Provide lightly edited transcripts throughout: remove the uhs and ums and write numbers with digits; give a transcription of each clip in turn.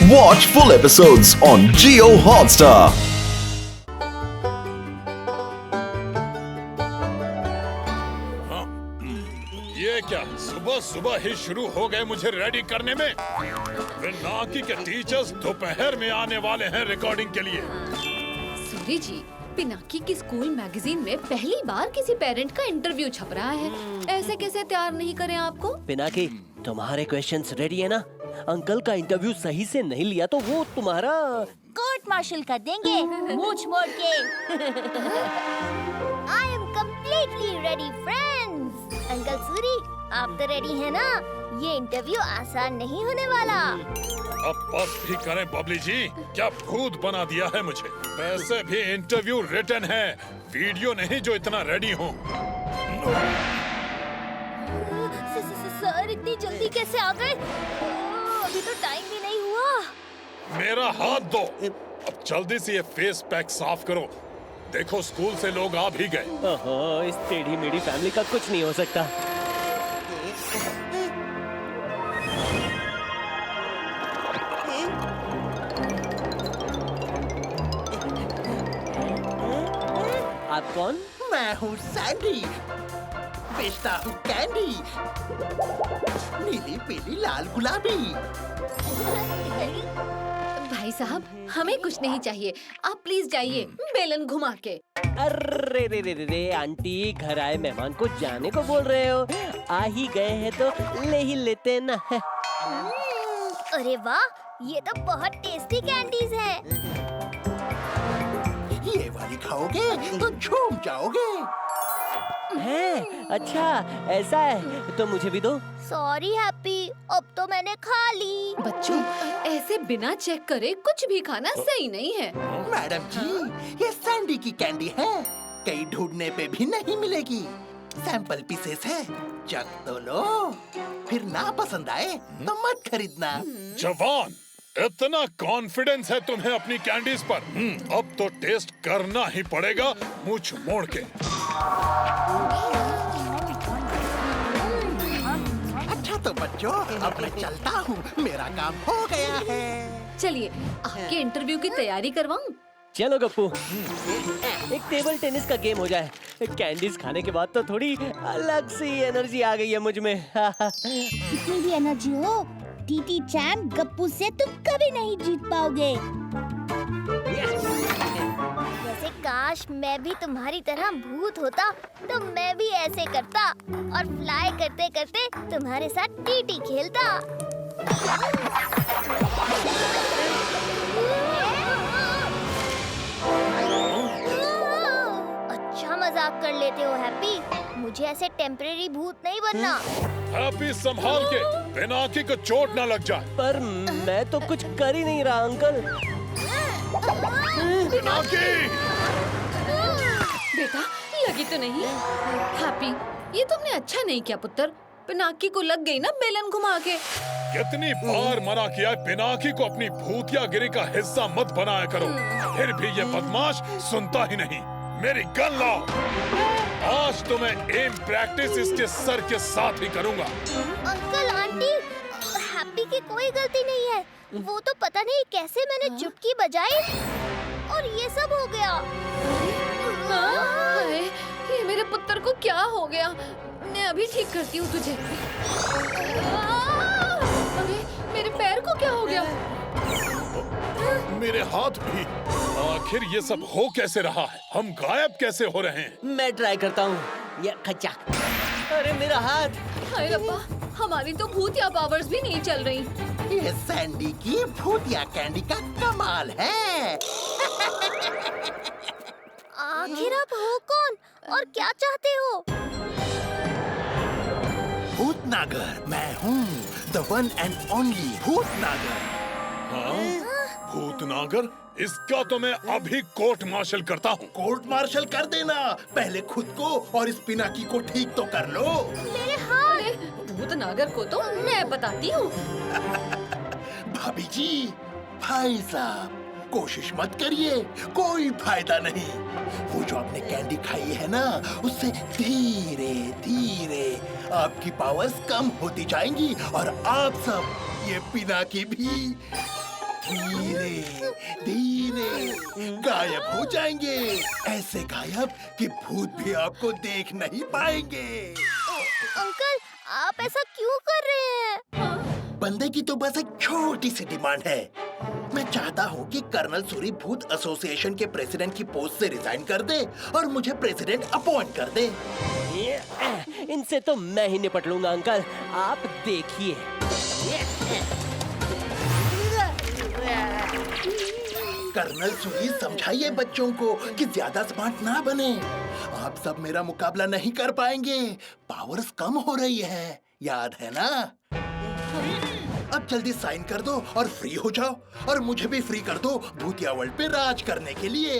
Watch full episodes on Jio Hotstar. ये क्या सुबह सुबह ही शुरू हो गए मुझे रेडी करने में। वे नाकी के टीचर्स दोपहर में आने वाले हैं रिकॉर्डिंग के लिए। सूरी जी, पिनाकी की स्कूल मैगजीन में पहली बार किसी पेरेंट का इंटरव्यू छप रहा है। ऐसे कैसे तैयार नहीं करें आपको? पिनाकी, तुम्हारे क्वेश्चंस रेडी है ना? अंकल का इंटरव्यू सही से नहीं लिया तो वो तुम्हारा कोर्ट मार्शल कर देंगे मूंछ मोड़ के। I am completely ready friends. Uncle Suri, आप तो रेडी है ना? ये इंटरव्यू आसान नहीं होने वाला। अब बस भी करें बबली जी, क्या भूत बना दिया है मुझे। वैसे भी इंटरव्यू रिटन है, वीडियो नहीं जो इतना रेडी हो। सर इतनी जल्दी कैसे आ गए? अभी तो टाइम भी नहीं हुआ। मेरा हाथ दो। अब जल्दी से ये फेस पैक साफ करो। देखो स्कूल से लोग आ भी गए। ओहो, इस टेढ़ी मेढ़ी फैमिली का कुछ नहीं हो सकता। आप कौन? मैं हूँ सैंडी, बेचता हूँ कैंडी, नीली पीली लाल गुलाबी। भाई साहब, हमें कुछ नहीं चाहिए, आप प्लीज जाइए बेलन घुमा के। अरे रे रे रे रे, आंटी घर आए मेहमान को जाने को बोल रहे हो? आ ही गए हैं तो ले ही लेते ना। अरे वाह, ये तो बहुत टेस्टी कैंडीज हैं। ये वाली खाओगे तो झूम जाओगे। है? अच्छा ऐसा है तो मुझे भी दो। सॉरी हैप्पी, अब तो मैंने खा ली। बच्चों, ऐसे बिना चेक करे कुछ भी खाना सही नहीं है। मैडम जी, ये सैंडी की कैंडी है, कहीं ढूंढने पे भी नहीं मिलेगी। सैंपल पीसेस है, चख तो लो, फिर ना पसंद आए तो मत खरीदना। जवान, इतना कॉन्फिडेंस है तुम्हें अपनी कैंडीज पर। अब तो टेस्ट करना ही पड़ेगा मुंह मोड़ के। अच्छा तो बच्चों, अब मैं चलता हूँ, मेरा काम हो गया है। चलिए, आपके इंटरव्यू की तैयारी करवाऊं? चलो गप्पू, एक टेबल टेनिस का गेम हो जाए। कैंडीज खाने के बाद तो थोड़ी अलग सी एनर्जी आ गई है मुझ में। कितनी भी एनर्जी हो, टीटी चैंप गप्पू से तुम कभी नहीं जीत पाओगे। वैसे काश मैं भी तुम्हारी तरह भूत होता तो मैं भी ऐसे करता और फ्लाई करते करते तुम्हारे साथ टीटी खेलता। अच्छा मजाक कर लेते हो हैप्पी, मुझे ऐसे टेम्परेरी भूत नहीं बनना। हैप्पी संभाल के, पिनाकी को चोट ना लग जाए। पर मैं तो कुछ कर ही नहीं रहा अंकल। पिनाकी! बेटा, लगी तो नहीं? हैप्पी, ये तुमने अच्छा नहीं किया पुत्र। पिनाकी को लग गई ना बेलन घुमा के। कितनी बार मना किया है, पिनाकी को अपनी भूतियागिरी का हिस्सा मत बनाया करो। फिर भी ये बदमाश सुनता ही नहीं। मेरी गन लाओ, आज तो मैं एम प्रैक्टिस इसके सर के साथ ही करूंगा। अंकल आंटी, हैप्पी की कोई गलती नहीं है। वो तो पता नहीं कैसे मैंने चुटकी बजाई और ये सब हो गया। हाय, ये मेरे पुत्र को क्या हो गया? मैं अभी ठीक करती हूँ तुझे। अरे, मेरे पैर को क्या हो गया? मेरे हाथ भी। आखिर ये सब हो कैसे रहा है? हम गायब कैसे हो रहे हैं? मैं ट्राई करता हूँ। ये खच्चा। अरे मेरा हाथ। हाय रब्बा, हमारी तो भूतिया पावर्स भी नहीं चल रही। ये सैंडी की भूतिया कैंडी का कमाल है। आखिर आप हो कौन और क्या चाहते हो? भूतनागर, मैं हूँ द वन एंड ओनली भूतनागर। हाँ? भूतनागर? इसका तो मैं अभी कोर्ट मार्शल करता हूँ। कोर्ट मार्शल कर देना, पहले खुद को और इस पिनाकी को ठीक तो कर लो। मेरे हाथ। अरे, भूतनागर को तो मैं बताती हूँ। भाभी जी, भाई साहब, कोशिश मत करिए, कोई फायदा नहीं। वो जो आपने कैंडी खाई है ना, उससे धीरे धीरे आपकी पावर्स कम होती जाएंगी और आप सब, ये पिनाकी भी धीरे धीरे गायब हो जाएंगे, ऐसे गायब कि भूत भी आपको देख नहीं पाएंगे। अंकल, आप ऐसा क्यों कर रहे हैं? बंदे की तो बस एक छोटी सी डिमांड है। मैं चाहता हूँ कि कर्नल सूरी भूत एसोसिएशन के प्रेसिडेंट की पोस्ट से रिजाइन कर दे और मुझे प्रेसिडेंट अपॉइंट कर दे। इनसे तो मैं ही निपट लूंगा अंकल, आप देखिए। कर्नल सूरी समझाइए बच्चों को कि ज्यादा स्मार्ट ना बने। आप सब मेरा मुकाबला नहीं कर पाएंगे, पावर्स कम हो रही है, याद है ना? अब जल्दी साइन कर दो और फ्री हो जाओ, और मुझे भी फ्री कर दो भूतिया वर्ल्ड पे राज करने के लिए।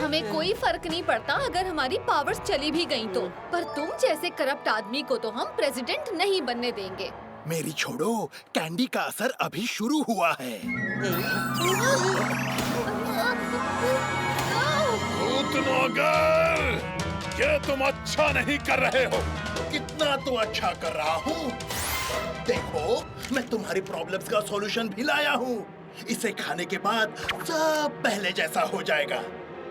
हमें कोई फर्क नहीं पड़ता अगर हमारी पावर्स चली भी गईं तो, पर तुम जैसे करप्ट आदमी को तो हम प्रेसिडेंट नहीं बनने देंगे। मेरी छोड़ो, कैंडी का असर अभी शुरू हुआ है। भूतनागर, ये तुम अच्छा नहीं कर रहे हो। कितना तो अच्छा कर रहा हूँ। देखो, मैं तुम्हारी प्रॉब्लम्स का सॉल्यूशन भी लाया हूँ। इसे खाने के बाद सब पहले जैसा हो जाएगा।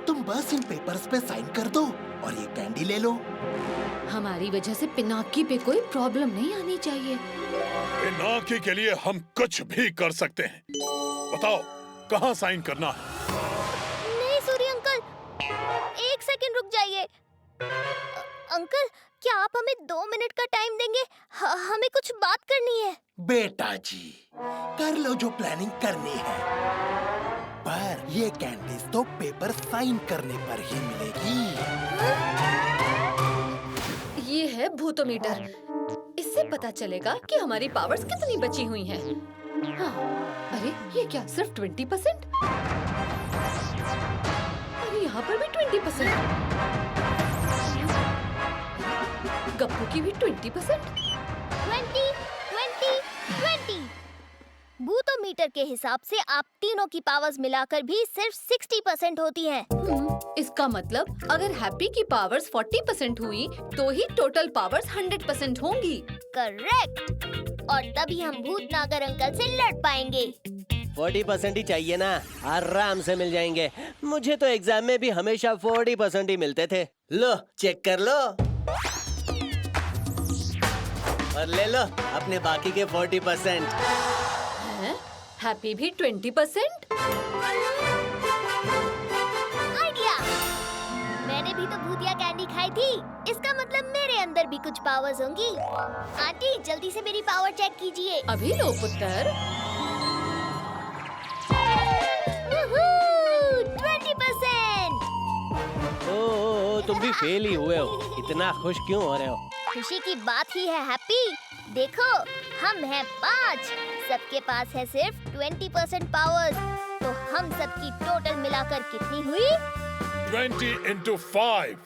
तुम बस इन पेपर्स पे साइन कर दो और ये कैंडी ले लो। हमारी वजह से पिनाकी पे कोई प्रॉब्लम नहीं आनी चाहिए। पिनाकी के लिए हम कुछ भी कर सकते हैं। बताओ, कहाँ साइन करना है? नहीं सूरी अंकल, एक सेकंड रुक जाइए। अंकल, क्या आप हमें 2 मिनट का टाइम देंगे? हमें कुछ बात करनी है। बेटा जी, कर लो जो प्लानिंग करनी है, पर ये कैंडीज तो पेपर साइन करने पर ही मिलेगी। ये है भूतोमीटर। इससे पता चलेगा कि हमारी पावर्स कितनी बची हुई हैं। हाँ, अरे ये क्या, सिर्फ 20%? अरे यहाँ पर भी 20%। गप्पू की भी 20%। 20 भूतोमीटर के हिसाब से आप तीनों की पावर्स मिलाकर भी सिर्फ 60% होती हैं। इसका मतलब अगर हैप्पी की पावर्स 40% हुई तो ही टोटल पावर्स 100% होंगी। करेक्ट। और तभी हम भूतनागर अंकल से लड़ पाएंगे। 40% ही चाहिए ना, आराम से मिल जाएंगे। मुझे तो एग्जाम में भी हमेशा 40% ही मिलते थे। लो, चेक कर लो और ले लो अपने बाकी के 40%। हैं? हैप्पी भी 20%? आइडिया! मैंने भी तो भूतिया कैंडी खाई थी, इसका मतलब मेरे अंदर भी कुछ पावर्स होंगी। आंटी, जल्दी से मेरी पावर चेक कीजिए। अभी लो पुत्र। 20%। ओ, तुम भी फेल ही हुए हो। इतना खुश क्यों हो रहे हो? खुशी की बात ही है हैप्पी। देखो, हम हैं 5, सबके पास है सिर्फ 20% पावर्स, तो हम सबकी टोटल मिलाकर कितनी हुई? 20 into 5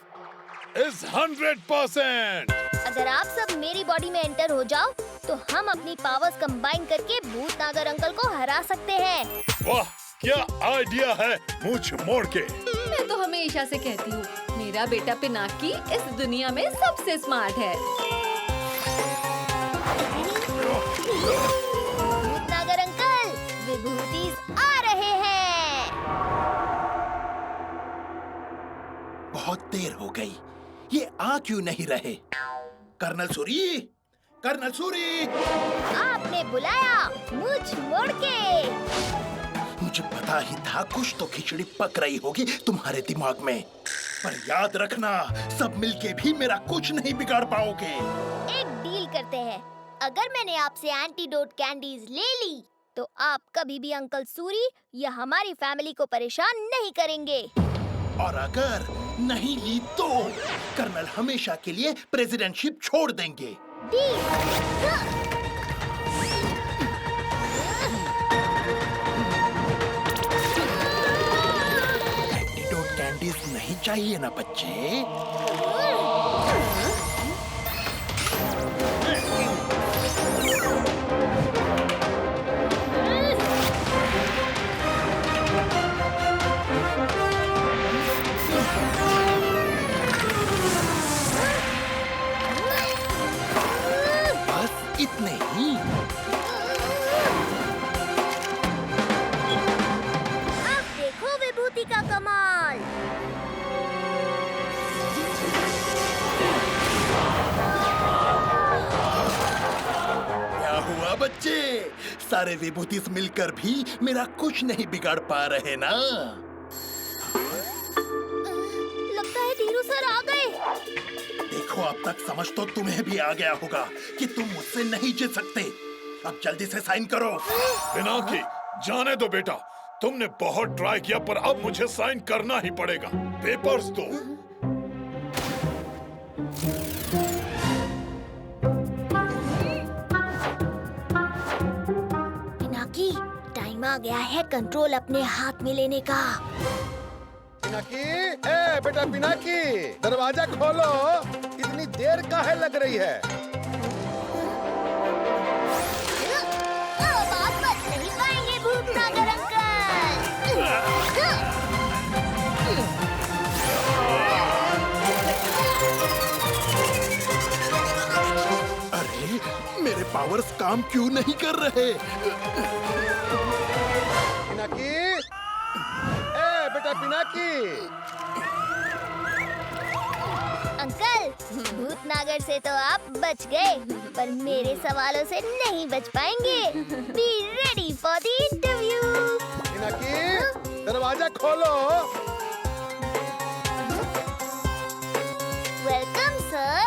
is 100%। अगर आप सब मेरी बॉडी में एंटर हो जाओ तो हम अपनी पावर्स कंबाइन करके भूतनागर अंकल को हरा सकते हैं। वाह, क्या आइडिया है मूंछ मोड़ के। मैं तो हमेशा से कहती हूँ, मेरा बेटा पिनाकी इस दुनिया में सबसे स्मार्ट है। भूतनागर अंकल, विभूतिज आ रहे हैं। बहुत देर हो गई, ये आ क्यों नहीं रहे? Colonel Suri, colonel Suri! आपने बुलाया मुझ मोड़ के। मुझे पता ही था कुछ तो खिचड़ी पक रही होगी तुम्हारे दिमाग में, पर याद रखना, सब मिलके भी मेरा कुछ नहीं बिगाड़ पाओगे। एक डील करते हैं, अगर मैंने आपसे एंटीडोट कैंडीज ले ली तो आप कभी भी अंकल सूरी या हमारी फैमिली को परेशान नहीं करेंगे। और अगर नहीं ली तो कर्नल हमेशा के लिए प्रेसिडेंटशिप छोड़ देंगे। डील। एंटीडोट कैंडीज नहीं चाहिए ना बच्चे? बस इतने ही। सारे विभूतिस मिलकर भी मेरा कुछ नहीं बिगाड़ पा रहे ना। लगता है धीरू सर आ गए। देखो अब तक समझ तो तुम्हें भी आ गया होगा कि तुम मुझसे नहीं जीत सकते। अब जल्दी से साइन करो। पिनाकी, जाने दो बेटा, तुमने बहुत ट्राई किया पर अब मुझे साइन करना ही पड़ेगा। पेपर्स दो। पिनाकी, टाइम आ गया है कंट्रोल अपने हाथ में लेने का। पिनाकी, ए बेटा पिनाकी, दरवाजा खोलो। इतनी देर काहे लग रही है? अब आप बच नहीं पाएंगे भूतनागर अंकल। अरे मेरे पावर्स काम क्यों नहीं कर रहे? पिनाकी, ए बेटा पिनाकी। अंकल, भूतनागर से तो आप बच गए, पर मेरे सवालों से नहीं बच पाएंगे। Be ready for the interview. Pinaki, दरवाजा खोलो। Welcome sir.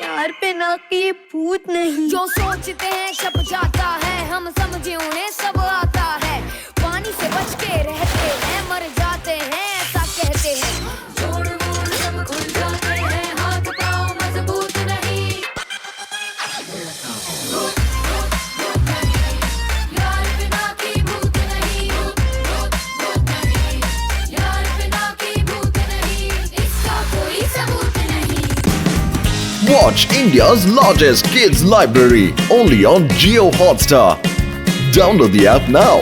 यार पिनाकी भूत नहीं। जो सोचते हैं छप जाता है, हम समझे उन्हें सब आता है। पानी से बच के रहते हैं, मर जाते हैं ऐसा कहते हैं। जोड़ मोड़ सब खुल जाते हैं, हाथ पाँव मजबूत नहीं। यार पिनाकी भूत नहीं। यार पिनाकी भूत नहीं, इसका कोई सबूत नहीं। Watch India's largest kids library only on Jio Hotstar. Download the app now.